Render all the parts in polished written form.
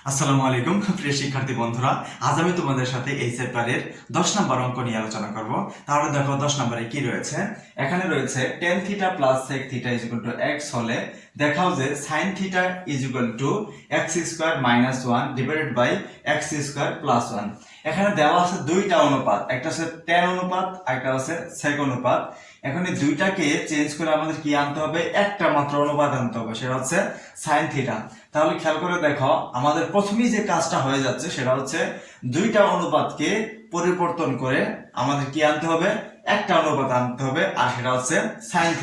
আসসালামু আলাইকুম প্রিয় শিক্ষার্থী বন্ধুরা, আজ আমি তোমাদের সাথে এই চ্যাপ্টারের 10 নম্বর অঙ্ক নিয়ে আলোচনা করব। তাহলে দেখো 10 নম্বরে কি রয়েছে। এখানে রয়েছে tan θ plus sec θ x হলে দেখাও যে sin θ x square minus 1 divided by x square plus 1। এখানে দেওয়া আছে দুইটা অনুপাত, একটা হচ্ছে tan অনুপাত আর একটা হচ্ছে sec অনুপাত। এখন এই দুইটাকে চেঞ্জ করে আমাদের কি আনতে হবে, একটা মাত্র অনুপাত আনতে হবে, সেটা হচ্ছে sin θ। তাহলে খেয়াল করে দেখো, আমাদের প্রথমেই যে কাজটা হয়ে যাচ্ছে সেটা হচ্ছে দুইটা অনুপাতকে পরিবর্তন করে আমাদের কি আনতে হবে, একটা অনুপাত আনতে হবে, আর সেটা হচ্ছে sin θ।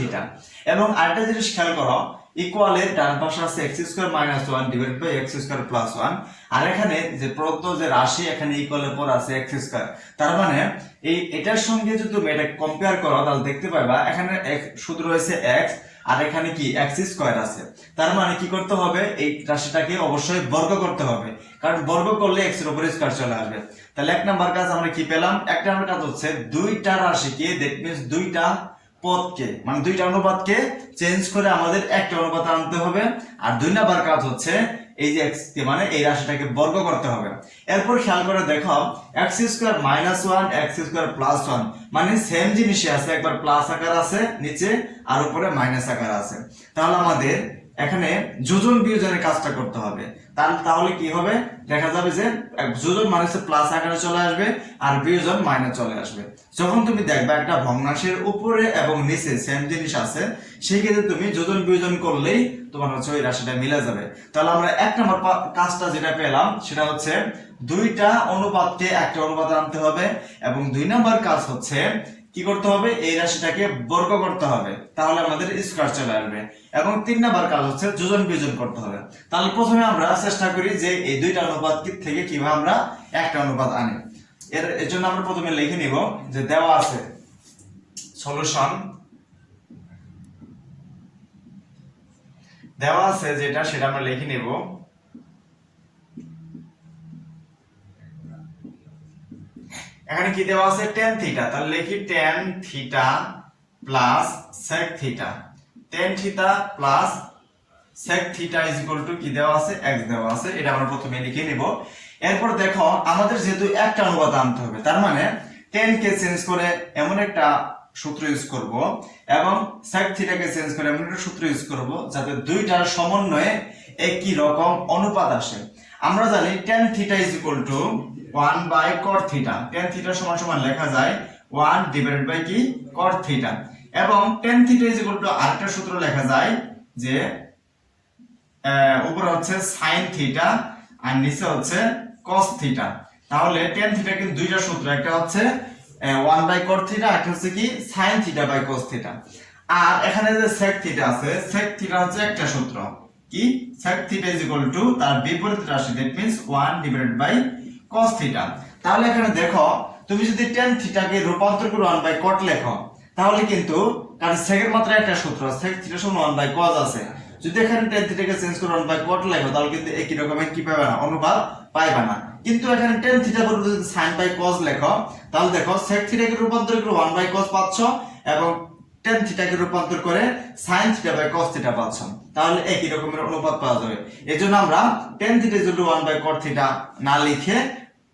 এবং আরেকটা জিনিস খেয়াল করো, ইকুয়ালের ডান পাশে আছে x square minus 1 divided by x square plus 1, আর এখানে যে প্রদত্ত যে রাশি এখানে ইকুয়ালের পর আছে x স্কয়ার। তার মানে এটার সঙ্গে যদি তুমি এটা কম্পেয়ার করো তাহলে দেখতে পাবা এখানে শুধু রয়েছে x আর এখানে কি x স্কয়ার আছে। তার মানে কি করতে হবে, এই রাশিটাকে অবশ্যই বর্গ করতে হবে, কারণ বর্গ করলে x এর উপর স্কয়ার চলে আসবে। তাহলে এক নাম্বার কাজ আমরা কি পেলাম, এক নাম্বার কাজ হচ্ছে দুইটা রাশিকে, দ্যাট মিন্স দুইটা পদকে মানে দুইটা অনুপাতকে চেঞ্জ করে আমাদের একটা অনুপাত আনতে হবে। আর দুই নাম্বার কাজ হচ্ছে এই যে x কে মানে এই রাশিটাকে বর্গ করতে হবে। এরপর খেয়াল করে দেখো x square minus 1 x square plus 1 মানে সেম জিনিসই আছে, একবার প্লাস আকার আছে নিচে আর উপরে মাইনাস আকার আছে। তাহলে আমাদের এখানে যোজন বিয়োজনের কাজটা করতে হবে। তাহলে কি হবে, দেখা যাবে যে যোজন মানে প্লাস আকারে চলে আসবে আর বিয়োজন মাইনাস চলে আসবে। যখন তুমি দেখবে একটা ভগ্নাংশের উপরে এবং নিচে সেম জিনিস আছে, সেই ক্ষেত্রে তুমি যোজন বিয়োজন করলেই তোমার হচ্ছে ওই রাশিটা মিলে যাবে। তাহলে আমরা এক নম্বর কাজটা যেটা পেলাম সেটা হচ্ছে দুইটা অনুপাতকে একটা অনুপাত আনতে হবে, এবং দুই নম্বর কাজ হচ্ছে কি করতে হবে, এই রাশিটাকে বর্গ করতে হবে, তাহলে আমাদের স্কয়ার চলে আসবে। এবং তিন নাম্বার কাজ হচ্ছে যোজন বিয়োজন করতে হবে। তাহলে প্রথমে আমরা চেষ্টা করি যে এই দুইটা অনুপাত থেকে কিভাবে আমরা একটা অনুপাত আনি। এর জন্য আমরা প্রথমে লিখে নিব যে দেওয়া আছে সলিউশন, দেওয়া আছে যেটা সেটা আমরা লিখে নিব। এখানে কি দেওয়া আছে, tan θ। তাহলে লিখি tan θ plus sec θ। tan θ plus sec θ is equal to কি দেওয়া আছে, x দেওয়া আছে। এটা আমরা প্রথমে লিখে নিব। এরপর দেখো আমাদের যেহেতু একটা অনুপাত আনতে হবে, তার মানে tan কে চেঞ্জ করে এমন একটা সূত্র ইউজ করব এবং sec θ কে চেঞ্জ করে এমন একটা সূত্র ইউজ করব যাতে দুইটার সমন্বয়ে একই রকম অনুপাত আসে। আমরা জানি tan θ is equal to 1 by cot θ। tan θ সমান সমান লেখা যায় 1 ডিভাইডেড বাই কি cot θ, এবং tan θ ইজ ইকুয়াল টু আরেকটা সূত্র লেখা যায় যে উপরে হচ্ছে sin θ আর নিচে হচ্ছে cos θ। তাহলে tan θ কিন্তু দুইটা সূত্র, একটা হচ্ছে 1 বাই cot θ, একটা হচ্ছে কি sin θ বাই cos θ। আর এখানে যে sec θ আছে, sec θ হচ্ছে একটা সূত্র, কি sec θ ইজ ইকুয়াল টু তার বিপরীত রাশি, that means 1 divided by cos θ। তাহলে এখানে দেখো তুমি যদি tan θ কে রূপান্তর করে 1 বাই cot লেখো তাহলে কিন্তু কারণ sec এর মাত্র একটা সূত্র, sec θ সমান 1 বাই cos আছে। যদি এখানে tan θ কে চেঞ্জ করে 1 বাই cot লেখো তাহলে কিন্তু একই রকমের কি পাবে না, অনুপাত পাইবা না। কিন্তু এখানে tan θ বদলে যদি sin বাই cos লেখো তাহলে দেখো sec θ কে রূপান্তর করে 1 বাই cos পাচ্ছ এবং tan θ কে রূপান্তর করে sin θ বাই cos θ পাচ্ছ, তাহলে একই রকমের অনুপাত পাওয়া যাবে। এজন্য আমরা tan θ 1 বাই cot θ না লিখে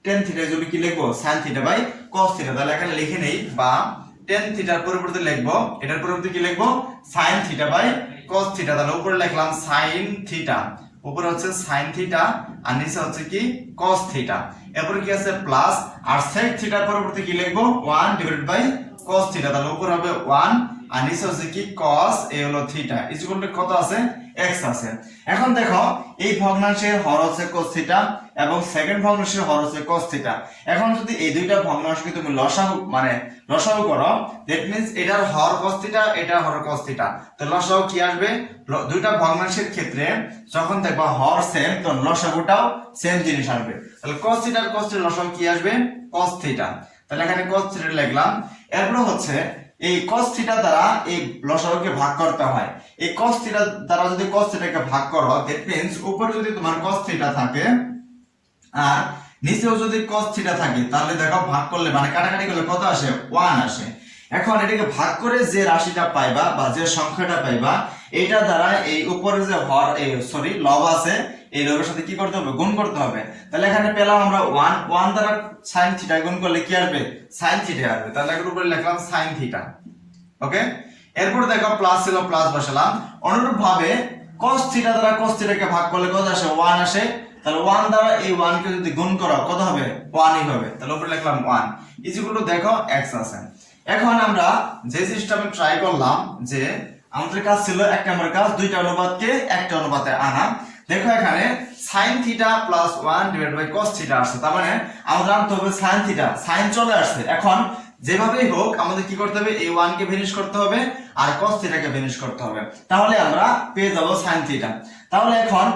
tan θ কি লিখবো, sin θ বাই cos θ। তাহলে এখানে লিখে নেই, বা tan θ এর পরিবর্তে লিখবো, এটার পরিবর্তে কি লিখবো, sin θ বাই cos θ। তাহলে উপরে লিখলাম sin θ, উপরে হচ্ছে sin θ আর নিচে হচ্ছে কি cos θ। এরপর কি আছে প্লাস, আর sec θ এর পরিবর্তে কি লিখবো 1 ডিভাইডেড বাই cos θ। তাহলে উপরে হবে 1 আর নিচে হচ্ছে কি cos এ হলো θ ইজ ইকুয়াল টু কত আছে, x আছে। এখন দেখো এই ভগ্নাংশের হর হচ্ছে cos θ এবং সেকেন্ড ভগ্নাংশের হর হচ্ছে cos θ। এখন যদি এই দুইটা ভগ্নাংশকে তুমি লসাগু করো, দ্যাট মিন্স এটার হর cos θ এটার হর cos θ, তো লসাগু কি আসবে, দুইটা ভগ্নাংশের ক্ষেত্রে যখন দেখবা হর সেম তখন লসাগুটাও সেম জিনিস আসবে। তাহলে cos θ আর cos θ লসাগু কি আসবে, cos θ। তাহলে এখানে cos θ লিখলাম। এরপর হচ্ছে এই cos θ দ্বারা এই লসাগুকে ভাগ করতে হয়। এই cos θ দ্বারা যদি cos θ কে ভাগ করো, দ্যাট মিন্স উপরে যদি তোমার cos θ থাকে আর নিচেও যদি cos θ থাকে তাহলে দেখো ভাগ করলে মানে কাটাকাটি করলে কত আসে, 1 আসে। এখন এটাকে ভাগ করে যে রাশিটা পাইবা বা যে সংখ্যাটা পাইবা, এটা দ্বারা এই উপরে যে লব আছে এই লবের সাথে কি করতে হবে, গুণ করতে হবে। তাহলে এখানে পেলাম আমরা 1 দ্বারা sin থিটা গুণ করলে কি আসবে, sin থিটা আসবে। তাহলে এর উপরে লিখলাম sin থিটা। ওকে, এরপর দেখো প্লাস ছিল, প্লাস বসালাম। অনুরূপ ভাবে cos থিটা দ্বারা cos থিটাকে ভাগ করলে কত আসে, 1 আসে। তাহলে 1 দ্বারা এই 1 কে যদি গুণ করো কত হবে, 1ই হবে। তাহলে উপরে লিখলাম 1 ইকুয়াল টু দেখো x আছে। এখন আমরা যে সিস্টেমে ট্রাই করলাম যে আমাদের কাজ ছিল এক নম্বর কাজ দুইটা অনুপাতকে একটা অনুপাতে আনা। দেখো এখানে sin theta plus 1 divide by cos theta আসছে, তার মানে আমাদের আনতে হবে sin থিটা। sin চলে আসছে, এখন যেভাবেই হোক আমাদের কি করতে হবে, এই 1 কে ভ্যানিশ করতে হবে আর cos থিটাকে ভ্যানিশ করতে হবে, তাহলে আমরা পেয়ে যাব sin থিটা। তাহলে এখন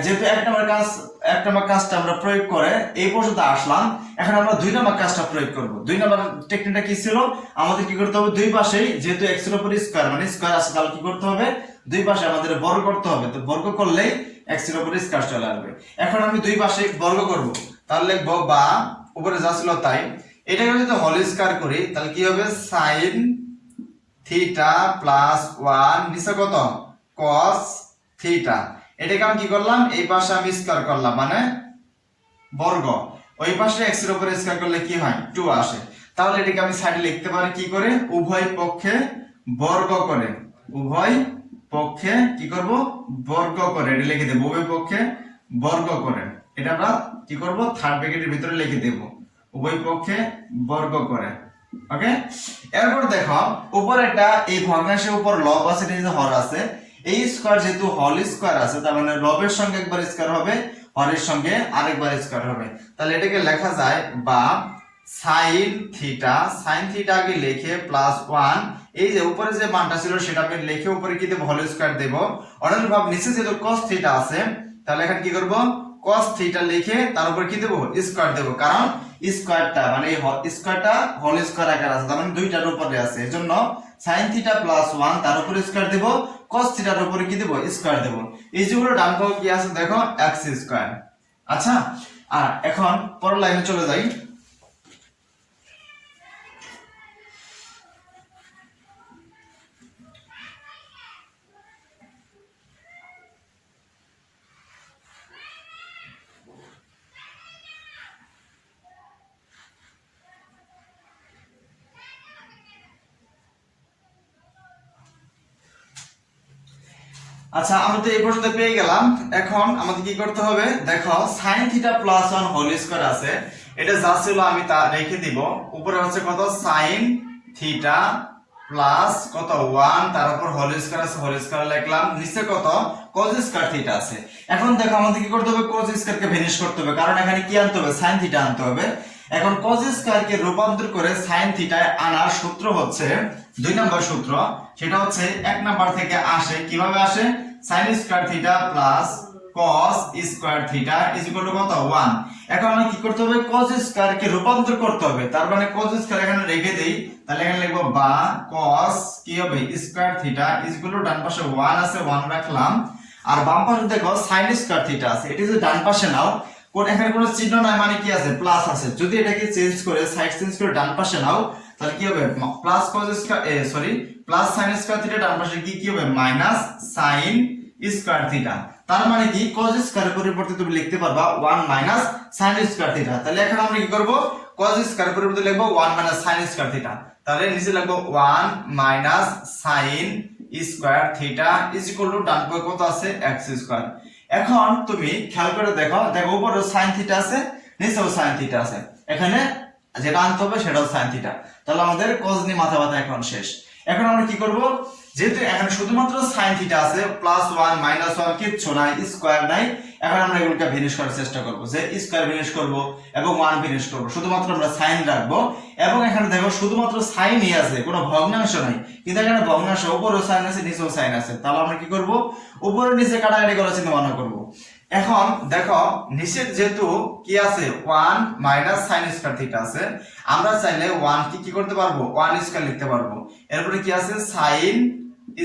যেহেতু এক নম্বর কাজটা আমরা প্রয়োগ করে এই পর্যন্ত আসলাম, এখন আমরা দুই নম্বর কাজটা প্রয়োগ করব। দুই নম্বর টেকনিকটা কি ছিল, আমাদের কি করতে হবে, দুই পাশেই যেহেতু x এর উপর স্কয়ার মানে স্কয়ার আছে, তাহলে কি করতে হবে, দুই পাশে আমাদের বর্গ করতে হবে। তো বর্গ করলেই x এর উপর স্কয়ার চলে আসবে। এখন আমি দুই পাশে বর্গ করব, তাহলে লিখব বা উপরে যা ছিল তাই, এটাকে যদি হোল স্কয়ার করি তাহলে কি হবে, sin থিটা প্লাস 1 নিচে কত, cos থিটা। এটাকে আমি কি করলাম, এই পাশে আমি স্কয়ার করলাম মানে বর্গ, ওই পাশে x এর উপর স্কয়ার করলে কি হয়, 2 আসে। তাহলে এটাকে আমি সাইডে লিখতে পারি কি করে, উভয় পক্ষে বর্গ করে, উভয় পক্ষে কি করব, বর্গ করে। এটা লিখে দেব উভয় পক্ষে বর্গ করে, এটা আমরা কি করব, থার্ড ব্র্যাকেটের ভিতরে লিখে দেব উভয় পক্ষে বর্গ করে। ওকে, এরপর দেখো উপরে একটা এই ভগ্নাংশের উপর লব আছে, এটা যে হর আছে, এই স্কয়ার যেহেতু হোল স্কয়ার আছে, তার মানে লবের সঙ্গে একবার স্কয়ার হবে, হরের সঙ্গে আরেকবার স্কয়ার হবে। তাহলে এটাকে লেখা যায় বা sin থিটা আগে লিখে প্লাস 1, এই যে উপরে যে মানটা ছিল সেটা আমি লিখে উপরে কি দেব, হোল স্কয়ার দেব। অনুরূপ ভাবে নিচে যেহেতু cos থিটা আছে, তাহলে এখানে কি করব, cos থিটা লিখে তার উপর কি দেব, স্কয়ার দেব, কারণ স্কয়ারটা মানে স্কয়ারটা হোল স্কয়ার আকারে আছে, তার মানে দুইটার উপরে আছে, এজন্য sin থিটা প্লাস 1 তার উপর স্কয়ার দেব, cos থিটার উপরে কি দেব, স্কয়ার দেব। এই যেগুলো ডান পক্ষে কি আছে দেখো, x স্কয়ার। আচ্ছা, আর এখন পরের লাইনে চলে যাই। আচ্ছা, আমরা তো এই পর্যন্ত পেয়ে গেলাম। এখন আমাদের কি করতে হবে, দেখো sin theta plus 1 whole square আছে, এটা যা ছিল আমি তা রেখে দিব। উপরে হচ্ছে কত, sin থিটা প্লাস কত 1 তার উপর হোল স্কয়ার আছে, হোল স্কয়ার লিখলাম, নিচে কত cos স্কয়ার থিটা আছে। এখন দেখো আমাদের কি করতে হবে, cos স্কয়ারকে ভ্যানিশ করতে হবে, কারণ এখানে কি আনতে হবে, sin থিটা আনতে হবে। এখন cos স্কয়ারকে রূপান্তর করে sin থিটায় আনার সূত্র হচ্ছে দুই নম্বর সূত্র, সেটা হচ্ছে এক নাম্বার থেকে আসে, কিভাবে আসে, sin square theta plus cos square theta is equal two কত, 1। এখন আমি কি করতে হবে, cos স্কয়ারকে রূপান্তর করতে হবে, তার মানে cos স্কয়ার এখানে রেখে দেই, তাহলে এখানে লিখব বা cos কি হবে, square theta is equal to ডান পাশে 1 আছে, 1 রাখলাম, আর বাম পাশে দেখো sin স্কয়ার থিটা আছে, এটা যদি ডান পাশে নাও, কোন এখানে কোনো চিহ্ন নাই মানে কি আছে, প্লাস আছে, যদি এটাকে চেঞ্জ করে সাইড চেঞ্জ করে ডান পাশে নাও তাহলে কি হবে, plus cos square plus sin square theta, ডান পাশে কি হবে, মাইনাস sin স্কয়ার থিটা। তার মানে কি cos স্কয়ারের পরিবর্তে তুমি লিখতে পারবা 1 মাইনাস sin স্কয়ার থিটা। তাহলে এখন আমরা কি করব, cos স্কয়ারের পরিবর্তে লিখব 1 মাইনাস sin স্কয়ার থিটা, তাহলে নিচে লিখব 1 minus sin square theta is equal to ডান পক্ষে কত আছে, x স্কয়ার। এখন তুমি খেয়াল করে দেখো, উপরে sin থিটা আছে, নিচেও sin থিটা আছে, এখানে যেটা আনতে হবে সেটাও sin থিটা। তাহলে আমাদের cos নিয়ে মাথা ব্যথা এখন শেষ। এখন আমরা কি করব, যেহেতু এখানে শুধুমাত্র sin থিটা আছে, প্লাস 1 মাইনাস 1 কিচ্ছু নাই, স্কয়ার নাই, এখন আমরা এগুলোকে ভ্যানিশ করার চেষ্টা করব, যে স্কয়ার ভ্যানিশ করব এবং 1 ভ্যানিশ করব, শুধুমাত্র আমরা sin রাখবো। এবং এখানে দেখো শুধুমাত্র সাইনই আছে, কোনো ভগ্নাংশ নাই, কিন্তু এখানে ভগ্নাংশ, উপরেও sin আছে নিচেও sin আছে, তাহলে আমরা কি করব, উপরে নিচে কাটাকাটি করার চিন্তা ভাবনা করব। এখন দেখো নিচে যেহেতু কি আছে 1 মাইনাস sin স্কয়ার থিটা আছে, আমরা চাইলে 1 কি করতে পারবো, 1 স্কয়ার লিখতে পারবো। এরপরে কি আছে, sin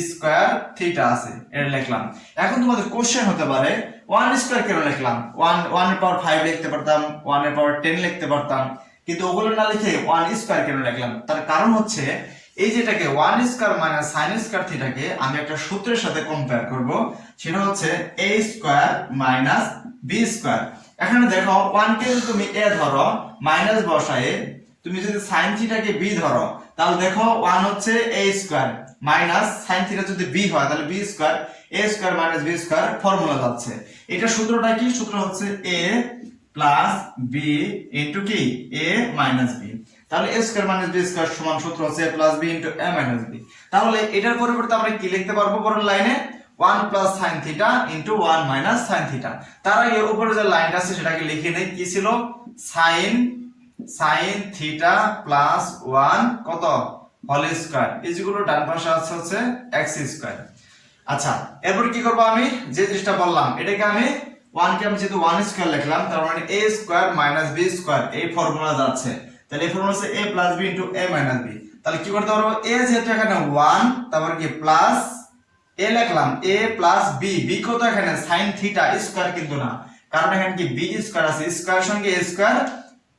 স্কয়ার থিটা আছে, এটা লিখলাম। এখন তোমাদের কোশ্চেন হতে পারে 1 স্কয়ার কেন লিখলাম, 1 এর পাওয়ার 5 লিখতে পারতাম, 1 এর পাওয়ার 10 লিখতে পারতাম, কিন্তু ওগুলো না লিখে 1 স্কয়ার কেন লিখলাম, তার কারণ হচ্ছে এই যেটাকে 1 স্কয়ার মাইনাস sin স্কয়ার থিটাকে আমি একটা সূত্রের সাথে কম্পেয়ার করব, সেটা হচ্ছে a square minus b square. এখানে দেখো 1 কে যদি তুমি a ধরো, মাইনাস বসায়ে তুমি যদি sin থিটাকে b ধরো, তাহলে দেখো 1 হচ্ছে a square minus sin theta যদি b হয় তাহলে b square, a square minus b square formula যাচ্ছে। এটা সূত্রটা কি? সূত্র হচ্ছে a প্লাস b ইনটু কি a মাইনাস b। তাহলে a square minus b square সমান সূত্র হচ্ছে a plus b into a minus b। তাহলে এটার পরিবর্তে আমরা কি লিখতে পারবো পরের লাইনে? 1 plus sin theta into 1 minus sin theta. তার আগে উপরে যে লাইনটা আছে সেটাকে লিখে নেই, কি ছিল? sin থিটা প্লাস 1 কত whole square is equal to ডান পাশে আছে হচ্ছে x স্কয়ার। আচ্ছা, এরপর কি করব? আমি যে জিনিসটা বললাম এটাকে আমি 1 কে আমি যেহেতু 1 স্কয়ার লিখলাম, তার মানে a square minus b square এই ফর্মুলা যাচ্ছে। তাহলে এই ফর্মুলা হচ্ছে a plus b into a minus b। তাহলে কি করতে পারবো? a যেহেতু এখানে 1, তারপর কি প্লাস a লিখলাম, a প্লাস b, b কত এখানে sin থিটা স্কয়ার কিন্তু না, কারণ এখানে কি b স্কয়ার আছে, স্কয়ারের সঙ্গে a স্কয়ার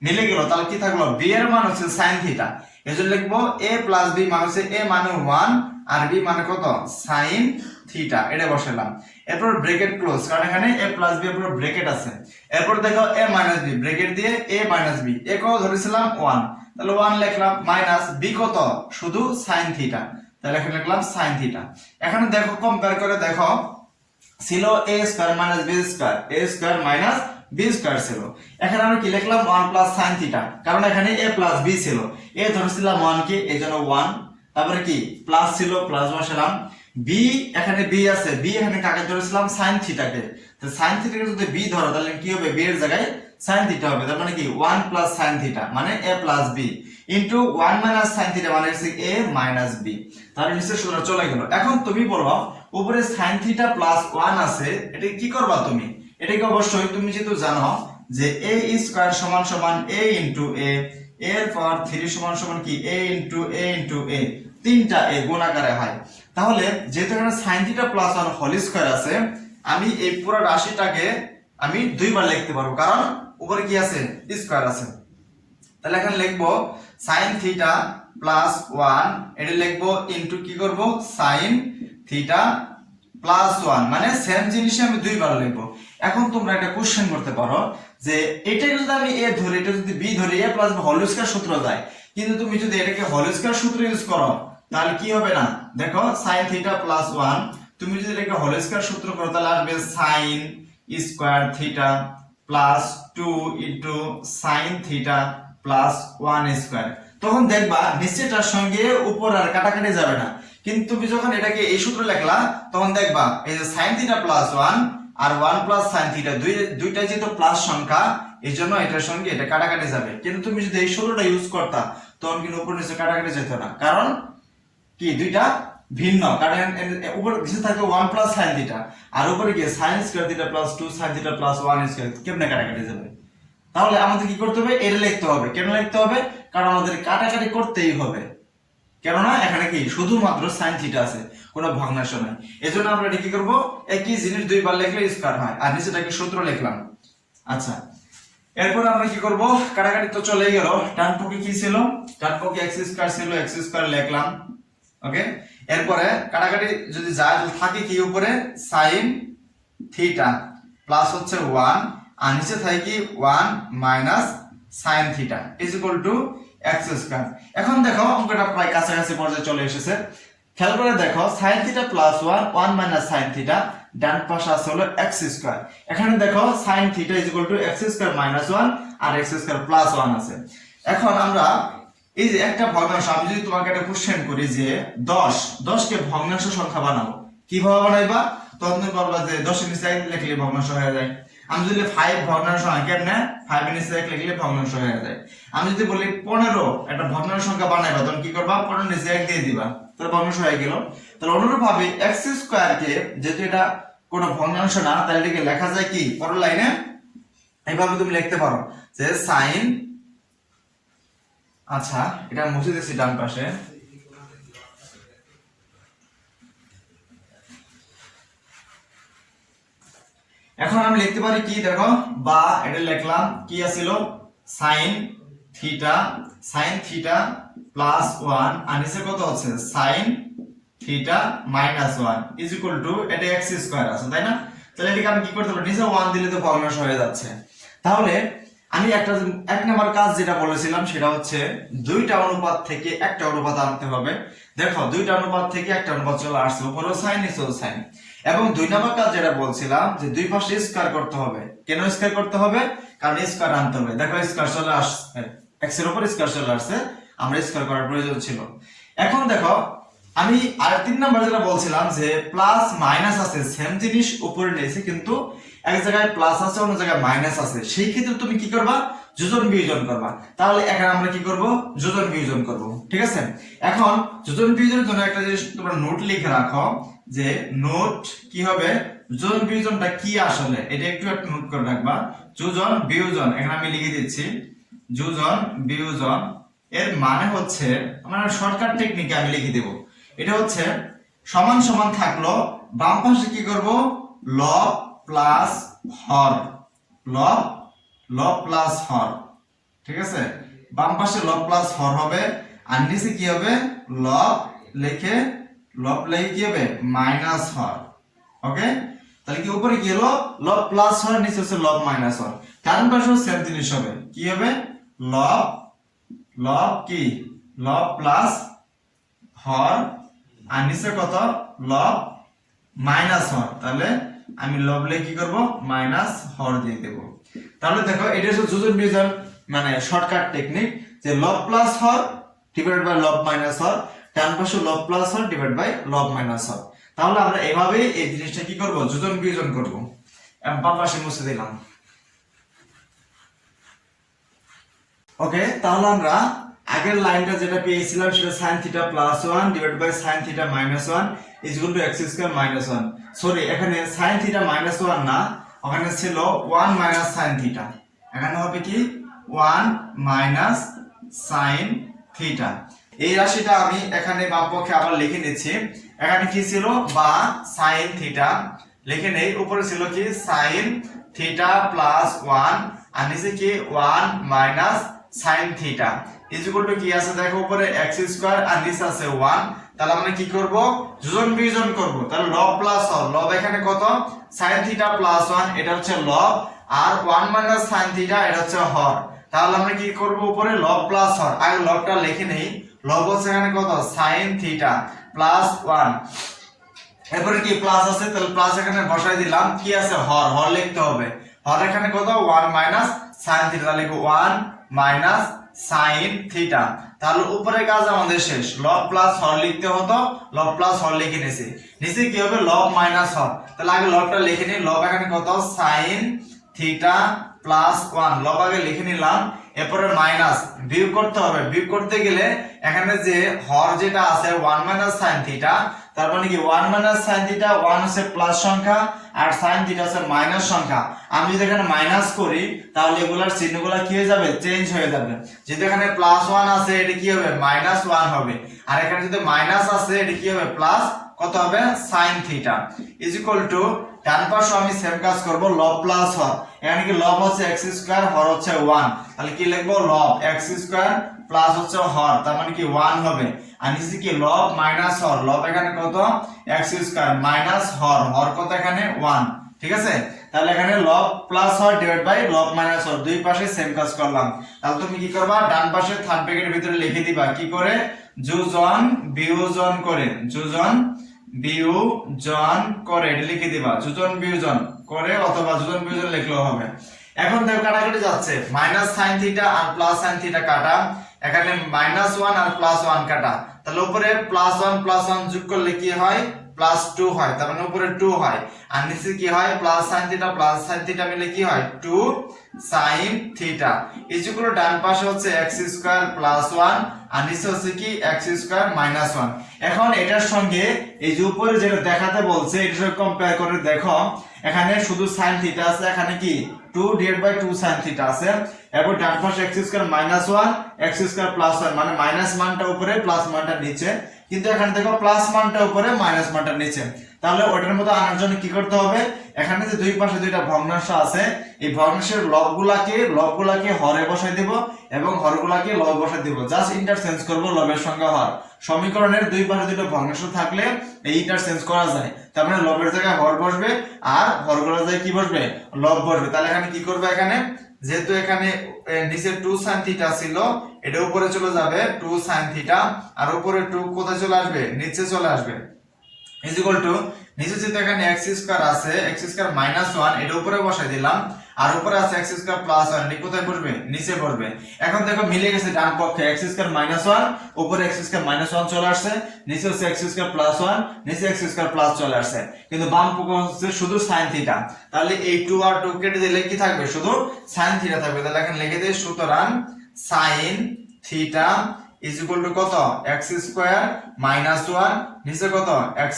মিলে গেল, তাহলে কি থাকলো? b এর মান হচ্ছে sin থিটা। এজন্য লিখবো a প্লাস b মানে হচ্ছে a মানে 1 আর b মানে কত sin থিটা, এটা বসালাম। এরপর ব্র্যাকেট ক্লোজ, কারণ এখানে a প্লাস b এর উপর ব্র্যাকেট আছে। এরপর দেখো a মাইনাস b, ব্র্যাকেট দিয়ে a মাইনাস b, a কত ধরেছিলাম 1, তাহলে 1 লিখলাম মাইনাস b কত শুধু sin থিটা, তাহলে এখানে লিখলাম sin থিটা। এখানে দেখো কম্পেয়ার করে দেখো, ছিল a square minus b square, a square minus b square ছিল। এখানে আমরা কি লিখলাম? 1 প্লাস sin থিটা, কারণ এখানে a প্লাস b ছিল, a ধরেছিলাম 1 কে, এইজন্য 1, তারপরে কি প্লাস ছিল প্লাস বসালাম, b এখানে b আছে, b এখানে কাকে ধরেছিলাম? sin থিটাকে। তো sin থিটাকে যদি b ধরো তাহলে কি হবে? b এর জায়গায় sin থিটা হবে, তার মানে কি 1 প্লাস sin থিটা মানে a plus b into 1 minus sin theta মানে হচ্ছে a মাইনাস b। তাহলে নিচে সূত্র চলে গেল। এখন তুমি বলো উপরে sin থিটা প্লাস 1 আছে, এটা কি করবা তুমি? এটাকে অবশ্যই তুমি যেহেতু জানো যে a স্কয়ার সমান সমান a ইনটু a, এর পাওয়ার 3 সমান সমান কি a ইনটু a, তিনটা a গুণ আকারে হয়। তাহলে যেহেতু এখানে sin theta plus 1 whole square আছে, আমি এই পুরো রাশিটাকে আমি দুইবার লিখতে পারবো, কারণ উপরে কি আছে? স্কয়ার আছে। তাহলে এখানে লিখবো sin থিটা প্লাস 1, এটা লিখবো ইনটু কি করব? sin থিটা প্লাস 1, মানে সেম জিনিস আমি দুইবার লিখবো। এখন তোমরা একটা কোশ্চেন করতে পারো যে এটা যদি আমি a ধরি, এটা যদি b ধরি, a plus b whole square সূত্র যায়, কিন্তু তুমি যদি এটাকে হোল স্কয়ার সূত্র ইউজ করো তাহলে কি হবে না? দেখো sin থিটা প্লাস 1, তুমি যদি এটাকে হোল স্কয়ার সূত্র করো তাহলে আসবে sin square theta plus 2 into sin theta plus 1 square. তখন দেখবা নিচেটার সঙ্গে উপর আর কাটাকাটি যাবে না, কিন্তু তুমি যখন এটাকে এই সূত্র লিখলা তখন দেখবা এই যে sin থিটা প্লাস 1 আর 1 প্লাস sin থিটা দুইটা যেহেতু প্লাস সংখ্যা, এইজন্য এটার সঙ্গে এটা কাটাকাটি যাবে। কিন্তু তুমি যদি এই সূত্রটা ইউজ করতা তখন কিন্তু উপর নিচে কাটাকাটি যেত না, কারণ কি দুইটা ভিন্ন, কারণ উপর নিচে থাকে 1 প্লাস sin থিটা আর উপরে কি sin square theta plus 2 sin theta plus 1 square, কেমনে কাটাকাটি যাবে? তাহলে আমাদের কি করতে হবে? এটা লিখতে হবে। কেন লিখতে হবে? কারণ আমাদের কাটাকাটি করতেই হবে, কেননা এখানে কি শুধুমাত্র sin থিটা আছে, কোনো ভগ্নাংশ নাই। এজন্য আমরা এটা কি করব? একই জিনিস দুইবার লিখলে স্কয়ার হয়, আর নিচেটাকে সূত্র লিখলাম। আচ্ছা, এরপর আমরা কি করব? কাটাকাটি তো চলেই গেল, ডান পক্ষে কি ছিল? ডান পক্ষে x স্কয়ার ছিল, x স্কয়ার লিখলাম। ওকে, এরপরে কাটাকাটি যদি যায় তাহলে থাকে কি উপরে sin থিটা প্লাস হচ্ছে 1 আর নিচে থাকে কি 1 minus sin theta is equal to x square. এখন দেখো অঙ্কটা প্রায় কাছাকাছি পর্যায়ে চলে এসেছে। খেয়াল করে দেখো sin theta plus 1 minus sin theta, ডান পাশে আছে হলো x স্কয়ার। এখানে দেখো sin theta is equal to x square minus 1 আর x স্কয়ার প্লাস 1 আছে। এখন আমরা এই যে একটা ভগ্নাংশ, আমি যদি তোমাকে একটা কোশ্চেন করি যে 10 কে ভগ্নাংশ সংখ্যা বানাবো, কিভাবে বানাইবা? তখন তুমি বলবা যে 10 এর নিচে 1 লিখলে ভগ্নাংশ হয়ে যায়। আমি যদি 5 ভগ্নাংশ হয় কেমনে? 5 এর নিচে 1 লিখলে ভগ্নাংশ হয়ে যায়। আমি যদি বলি 15 একটা ভগ্নাংশ সংখ্যা বানাইবা, তখন কি করবা? 15 এর নিচে 1 দিয়ে দিবা, তাহলে ভগ্নাংশ হয়ে গেল। তাহলে অনুরূপভাবে x স্কয়ার কে যেহেতু এটা কোনো ভগ্নাংশ না, তাহলে এটাকে লেখা যায় কি পরের লাইনে এইভাবে তুমি লিখতে পারো যে sin, আচ্ছা এটা মুছে দিয়েছি ডান পাশে, এখন আমি লিখতে পারি কি দেখো, বা এটা লিখলাম কি আছিল sin theta sine theta plus 1 আর নিচে কত আছে sine theta minus 1 is equal two এটা x স্কয়ার আছে তাই না। তাহলে এটাকে আমি কি করতে পারি নিচে 1 দিলে তো ভগ্নাংশ হয়ে যাচ্ছে। তাহলে আমি এক নাম্বার কাজ যেটা বলেছিলাম সেটা হচ্ছে দুইটা অনুপাত থেকে একটা অনুপাত আনতে হবে। দেখো দুইটা অনুপাত থেকে একটা অনুপাত চলে আসছে, উপরেও সাইন নিচেও সাইন। এবং দুই নাম্বার কাজ যেটা বলছিলাম যে দুই পাশে স্কয়ার করতে হবে। কেন স্কয়ার করতে হবে? কারণ স্কয়ার আনতে হবে। দেখো স্কয়ার চলে আসছে, x এর উপর স্কয়ার চলে আসছে, আমরা স্কয়ার করার প্রয়োজন ছিল। এখন দেখো আমি আর 3 নাম্বার যেটা বলছিলাম যে প্লাস মাইনাস আছে সেম জিনিস উপরে নিয়েছে, কিন্তু এক জায়গায় প্লাস আছে অন্য জায়গায় মাইনাস আছে, সেই ক্ষেত্রে তুমি কি করবা যোজন বিয়োজন করবা। তাহলে এখানে আমরা কি করব যোজন বিয়োজন করব, ঠিক আছে। এখন যোজন বিয়োজনের জন্য একটা জিনিস তোমরা নোট লিখে রাখো যে নোট কি হবে যোজন বিয়োজনটা কি আসলে, এটা একটু একটা নোট করে রাখবা। যোজন বিয়োজন এখানে আমি লিখে দিচ্ছি, যোজন বিয়োজন এর মানে হচ্ছে আমরা শর্টকাট টেকনিকে আমি লিখে দেব। এটা হচ্ছে সমান সমান থাকলো বাম পাশে কি করব লব প্লাস হর, লব লব প্লাস হর, ঠিক আছে। বাম পাশে লব প্লাস হর হবে আর নিচে কি হবে লব লিখে কি হবে মাইনাস হর। ওকে, তাহলে কি উপরে কি হলো লব প্লাস হর, নিচে হচ্ছে লব মাইনাস হর। ডান পাশেও সেম জিনিস হবে, কি হবে লব লব কি লব প্লাস হর আর নিচে কত লব মাইনাস হর। তাহলে আমি লব লিখে কি করব মাইনাস হর দিয়ে দেব। তাহলে দেখো এটা হচ্ছে যোজন বিয়োজন মানে শর্টকাট টেকনিক, যে লব প্লাস হর ডিভাইড বাই লব মাইনাস হর, ডান পাশে লব প্লাস হর ডিভাইড বাই লব মাইনাস হর। তাহলে আমরা এভাবে এই জিনিসটা কি করব যোজন বিয়োজন করব। বাম পাশে মুছে দিলাম। ওকে, তাহলে আমরা আগের লাইনটা যেটা পেয়েছিলাম সেটা sin θ + 1 divide by sin θ - 1 is equal to x square - 1। Sorry, এখানে sin θ - 1 না, ওখানে ছিল 1 - sin θ। এখানে হবে কি 1 - sin θ। এই রাশিটা আমি এখানে বাম পক্ষে আবার লিখে নিচ্ছি। এখানে কি ছিল বা sin θ লিখে নেই, উপরে ছিল কি sin θ + 1 আর নিচে কি 1 - sin θ ইজ ইকুয়াল টু কি আছে দেখো উপরে x স্কয়ার আর নিচে আছে 1। তাহলে আমরা কি করব যোজন বিয়োজন করব। তাহলে লব প্লাস হর, লব এখানে কত sin θ + 1 এটা হচ্ছে লব আর 1 - sin θ এটা হচ্ছে হর। তাহলে আমরা কি করব উপরে লব প্লাস হর, আগে লবটা লিখে নেই। লব হচ্ছে এখানে কত sin θ + 1, এরপরে কি প্লাস আছে তাহলে প্লাস এখানে বসাই দিলাম, কি আছে হর, হর লিখতে হবে। হর এখানে কত 1 - sin θ, তাহলে লিখব 1 - sin θ। তাহলে উপরে কাজ আমাদের শেষ, লব প্লাস হর লিখতে হতো, লব প্লাস হর লিখে নিয়েছি। নিচে কি হবে লব মাইনাস হর, তাহলে আগে লবটা লিখে নিই। লব এখানে কত sin θ + 1, লব আগে লিখে নিলাম। এরপরে মাইনাস বিয়োগ করতে হবে, বিয়োগ করতে গেলে এখানে যে হর যেটা আছে 1 - sin θ, তার মানে কি 1 - sin θ, 1 হচ্ছে প্লাস সংখ্যা আর sin θ হচ্ছে মাইনাস সংখ্যা। আমি যদি এখানে মাইনাস করি তাহলে এগুলার চিহ্নগুলো কি হয়ে যাবে চেঞ্জ হয়ে যাবে। যদি এখানে +1 আছে এটা কি হবে -1 হবে, আর এখানে যদি মাইনাস আছে এটা কি হবে প্লাস কত হবে sin θ ইজ ইকুয়াল টু ডান পাশে আমি সেম কাজ করব লব প্লাস হর। এখানে কি লব হচ্ছে x স্কয়ার, হর হচ্ছে 1, তাহলে কি লিখব লব x স্কয়ার প্লাস হচ্ছে হর, তার মানে কি 1 হবে। আর নিচে কি লব মাইনাস হর, লব এখানে কত x স্কয়ার মাইনাস হর, হর কত এখানে 1, ঠিক আছে। তাহলে এখানে লব প্লাস হর ডিভাইড বাই লব মাইনাস হর, দুই পাশে সেম কাজ করলাম। তাহলে তুমি কি করবা ডান পাশে থার্ড ব্র্যাকেটের ভিতরে লিখে দিবা কি করে যোজন বিয়োজন করে, যোজন বিয়োজন করে এটা লিখে দিবা, যোজন বিয়োজন করে অথবা যোজন বিয়োজন লিখলেও হবে। এখন দেখো কাটাকাটি যাচ্ছে, sin θ আর sin θ কাটা, এখানে -1 আর +1 কাটা, তাহলে উপরে +1 +1 যোগ করলে কি হয় +2 হয়, তার মানে উপরে 2 হয় আর নিচে কি হয় sin θ মিলে কি হয় 2 sin θ ইজ ইকুয়াল টু ডান পাশে হচ্ছে x স্কয়ার +1 আর নিচে হচ্ছে কি x স্কয়ার -1। এখন এটার সঙ্গে এই যে উপরে যেটা দেখাতে বলছে এটার সঙ্গে কম্পেয়ার করে দেখো, এখানে শুধু sin θ আছে, এখানে কি 2/2 sin θ আছে। এরপর ডান পাশে x স্কয়ার -1 x স্কয়ার +1 মানে মাইনাস মানটা উপরে প্লাস মানটা নিচে, কিন্তু এখানে দেখো প্লাস মানটা উপরে মাইনাস মানটা নিচে। তাহলে ওটার মতো আনার জন্য কি করতে হবে, এখানে যে দুই পাশে দুইটা ভগ্নাংশ আছে এই ভগ্নাংশের লবগুলাকে হরে বসাই দেব এবং হরগুলাকে লবে বসাই দেব, জাস্ট ইন্টারচেঞ্জ করব লবের সঙ্গে হর। সমীকরণের দুই পাশে দুটো ভগ্নাংশ থাকলে এই ইন্টারচেঞ্জ করা যায়, তার মানে লবের জায়গায় হর বসবে আর হরগুলোর জায়গায় কি বসবে, লব বসবে। তাহলে এখানে কি করবে, এখানে যেহেতু এখানে নিচে 2 sin থিটা ছিল এটা উপরে চলে যাবে 2 sin থিটা, আর উপরে 2 কোথায় চলে আসবে, নিচে চলে আসবে, ইজ ইকুয়াল টু নিচে যেটা এখানে x স্কয়ার আছে x স্কয়ার মাইনাস 1 এটা উপরে বসাই দিলাম, আর উপরে আছে x স্কয়ার প্লাস 1 এটা কোথায় পড়বে, নিচে পড়বে। এখন দেখো মিলে গেছে ডান পক্ষে x স্কয়ার মাইনাস 1 উপরে x স্কয়ার মাইনাস 1 চলে আসছে, নিচে হচ্ছে x স্কয়ার প্লাস 1 নিচে x স্কয়ার প্লাস চলে আসছে, কিন্তু বাম পক্ষে হচ্ছে শুধু sin থিটা। তাহলে এই 2 আর 2 কেটে দিলে কি থাকবে, শুধু sin থিটা থাকবে। তাহলে এখন লিখে দেই সুতরাং sin theta is equal two কত, x স্কয়ার মাইনাস 1 নিচে কত, x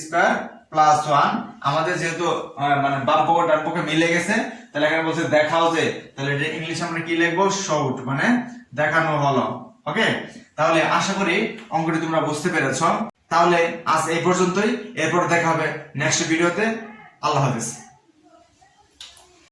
স্কয়ার প্লাস 1। আমাদের যেহেতু মানে বাম পক্ষ ডান পক্ষ মিলে গেছে, তাহলে এখানে বলছে দেখাও যে, তাহলে এটা ইংলিশে আমরা কি লিখবো, শোড, মানে দেখানো হলো। ওকে, তাহলে আশা করি অঙ্কটি তোমরা বুঝতে পেরেছো। তাহলে আজ এই পর্যন্তই, এরপর দেখা হবে নেক্সট ভিডিওতে। আল্লাহ হাফেজ।